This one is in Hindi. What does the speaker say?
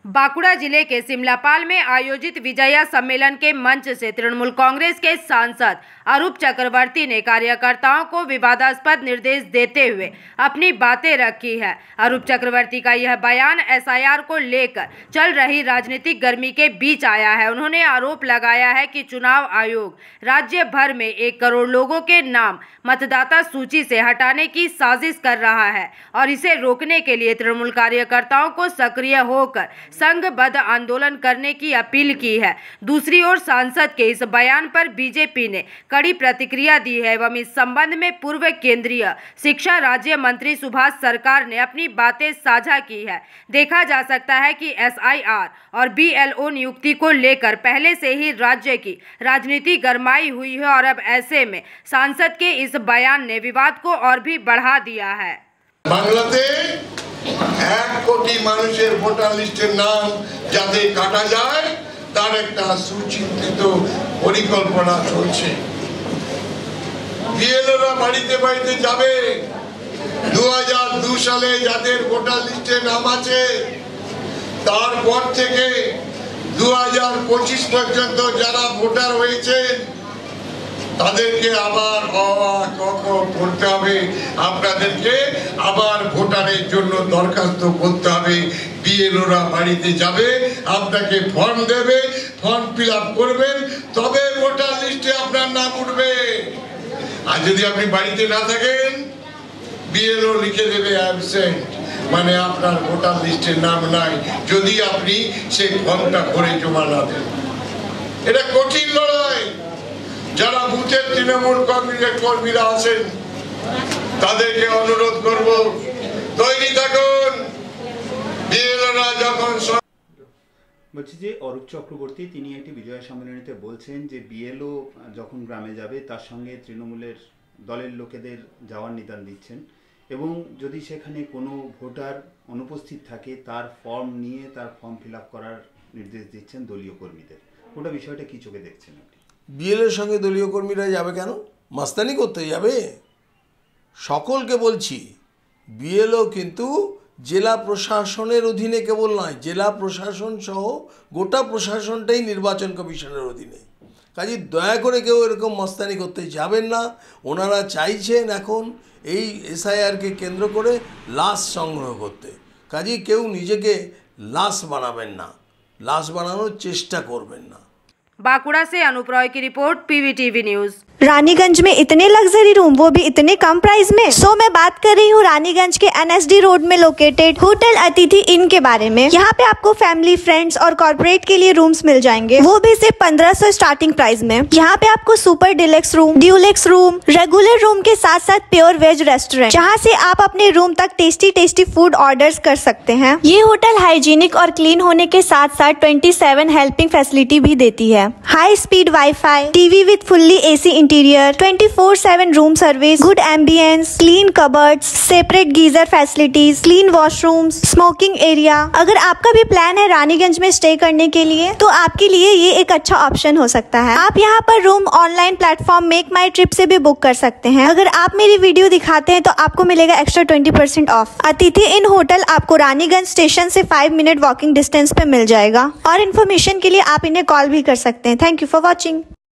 बांकुड़ा जिले के सिमलापाल में आयोजित विजया सम्मेलन के मंच से तृणमूल कांग्रेस के सांसद अरूप चक्रवर्ती ने कार्यकर्ताओं को विवादास्पद निर्देश देते हुए अपनी बातें रखी है। अरूप चक्रवर्ती का यह बयान एसआईआर को लेकर चल रही राजनीतिक गर्मी के बीच आया है। उन्होंने आरोप लगाया है कि चुनाव आयोग राज्य भर में 1 करोड़ लोगों के नाम मतदाता सूची से हटाने की साजिश कर रहा है और इसे रोकने के लिए तृणमूल कार्यकर्ताओं को सक्रिय होकर संघबद्ध आंदोलन करने की अपील की है। दूसरी ओर सांसद के इस बयान पर बीजेपी ने कड़ी प्रतिक्रिया दी है एवं इस संबंध में पूर्व केंद्रीय शिक्षा राज्य मंत्री सुभाष सरकार ने अपनी बातें साझा की है। देखा जा सकता है कि एसआईआर और बीएलओ नियुक्ति को लेकर पहले से ही राज्य की राजनीति गरमाई हुई है और अब ऐसे में सांसद के इस बयान ने विवाद को और भी बढ़ा दिया है। बांग्लादेश 1 কোটি মানুষের ভোটার লিস্টের নাম যাতে কাটা যায় তার একটা সুচিন্তিত পরিকল্পনা চলছে। বিএলওরা বাড়িতে বাড়িতে যাবে। 2002 সালে যাদের ভোটার লিস্টে নাম আছে তারপর থেকে 2025 পর্যন্ত যারা ভোটার হয়েছেন তাদেরকে আবার করতে হবে। আপনাদেরকে আবার ভোটারের জন্য দরখাস্ত করতে হবে। বিএলওরা বাড়িতে যাবে, আপনাকে ফর্ম দেবে, ফর্ম ফিল আপ করবেন, তবে ভোটার লিস্টে আপনার নাম উঠবে। আর যদি আপনি বাড়িতে না থাকেন বিএলও লিখে দেবে অ্যাবসেন্ট, মানে আপনার ভোটার লিস্টে নাম নাই, যদি আপনি সেই ফর্মটা ভরে জমা না দেন। এটা কঠিন লড়াই। যারা বুথের তৃণমূল কংগ্রেসের কর্মীরা আছেন তাদেরকে অনুরোধ করব, তৈরি থাকুন। বিএলওরা যখন বলছি যে অরূপ চক্রবর্তী তিনি একটি বিজয় সম্মেলনীতে বলছেন যে বিএলও যখন গ্রামে যাবে তার সঙ্গে তৃণমূলের দলের লোকেদের যাওয়ার নিদান দিচ্ছেন এবং যদি সেখানে কোনো ভোটার অনুপস্থিত থাকে তার ফর্ম নিয়ে তার ফর্ম ফিল আপ করার নির্দেশ দিচ্ছেন দলীয় কর্মীদের। ওটা বিষয়টা কি চোখে দেখছেন আপনি? বিএলএর সঙ্গে দলীয় কর্মীরা যাবে কেন? মাস্তানি করতে যাবে? সকলকে বলছি বিএলও কিন্তু জেলা প্রশাসনের অধীনে কেবল নয়, জেলা প্রশাসন সহ গোটা প্রশাসনটাই নির্বাচন কমিশনের অধীনে। কাজে দয়া করে কেউ এরকম মাস্তানি করতে যাবেন না। ওনারা চাইছেন এখন এই এসআইআরকে কেন্দ্র করে লাশ সংগ্রহ করতে। কাজে কেউ নিজেকে লাশ বানাবেন না, লাশ বানানোর চেষ্টা করবেন না। बांकुड़ा से अनूप रॉय की रिपोर्ट, पीवीटीवी न्यूज। रानीगंज में इतने लग्जरी रूम, वो भी इतने कम प्राइस में। सो मैं बात कर रही हूँ रानीगंज के एनएसडी रोड में लोकेटेड होटल अतिथि इन के बारे में। यहाँ पे आपको फैमिली, फ्रेंड्स और कॉर्पोरेट के लिए रूम्स मिल जाएंगे, वो भी सिर्फ 1500 स्टार्टिंग प्राइस में। यहाँ पे आपको super deluxe room, Dulux room, regular room के साथ साथ प्योर वेज रेस्टोरेंट, जहाँ से आप अपने रूम तक टेस्टी फूड ऑर्डर्स कर सकते हैं। ये होटल हाइजीनिक और क्लीन होने के साथ साथ 27 हेल्पिंग फैसिलिटी भी देती है। High speed wifi, TV with fully AC interior, 24/7 room service, good ambience, clean cupboards, separate geyser facilities, clean washrooms, smoking area. अगर आपका भी प्लान है रानीगंज में स्टे करने के लिए तो आपके लिए ये एक अच्छा ऑप्शन हो सकता है। आप यहाँ पर रूम ऑनलाइन प्लेटफॉर्म मेक माई ट्रिप से भी बुक कर सकते हैं। अगर आप मेरी वीडियो दिखाते हैं तो आपको मिलेगा एक्स्ट्रा 20% ऑफ। अतिथि इन होटल आपको रानीगंज स्टेशन से 5 मिनट वॉकिंग डिस्टेंस पे मिल जाएगा और इन्फॉर्मेशन के लिए आप इन्हें कॉल भी कर सकते हैं। Thank you for watching.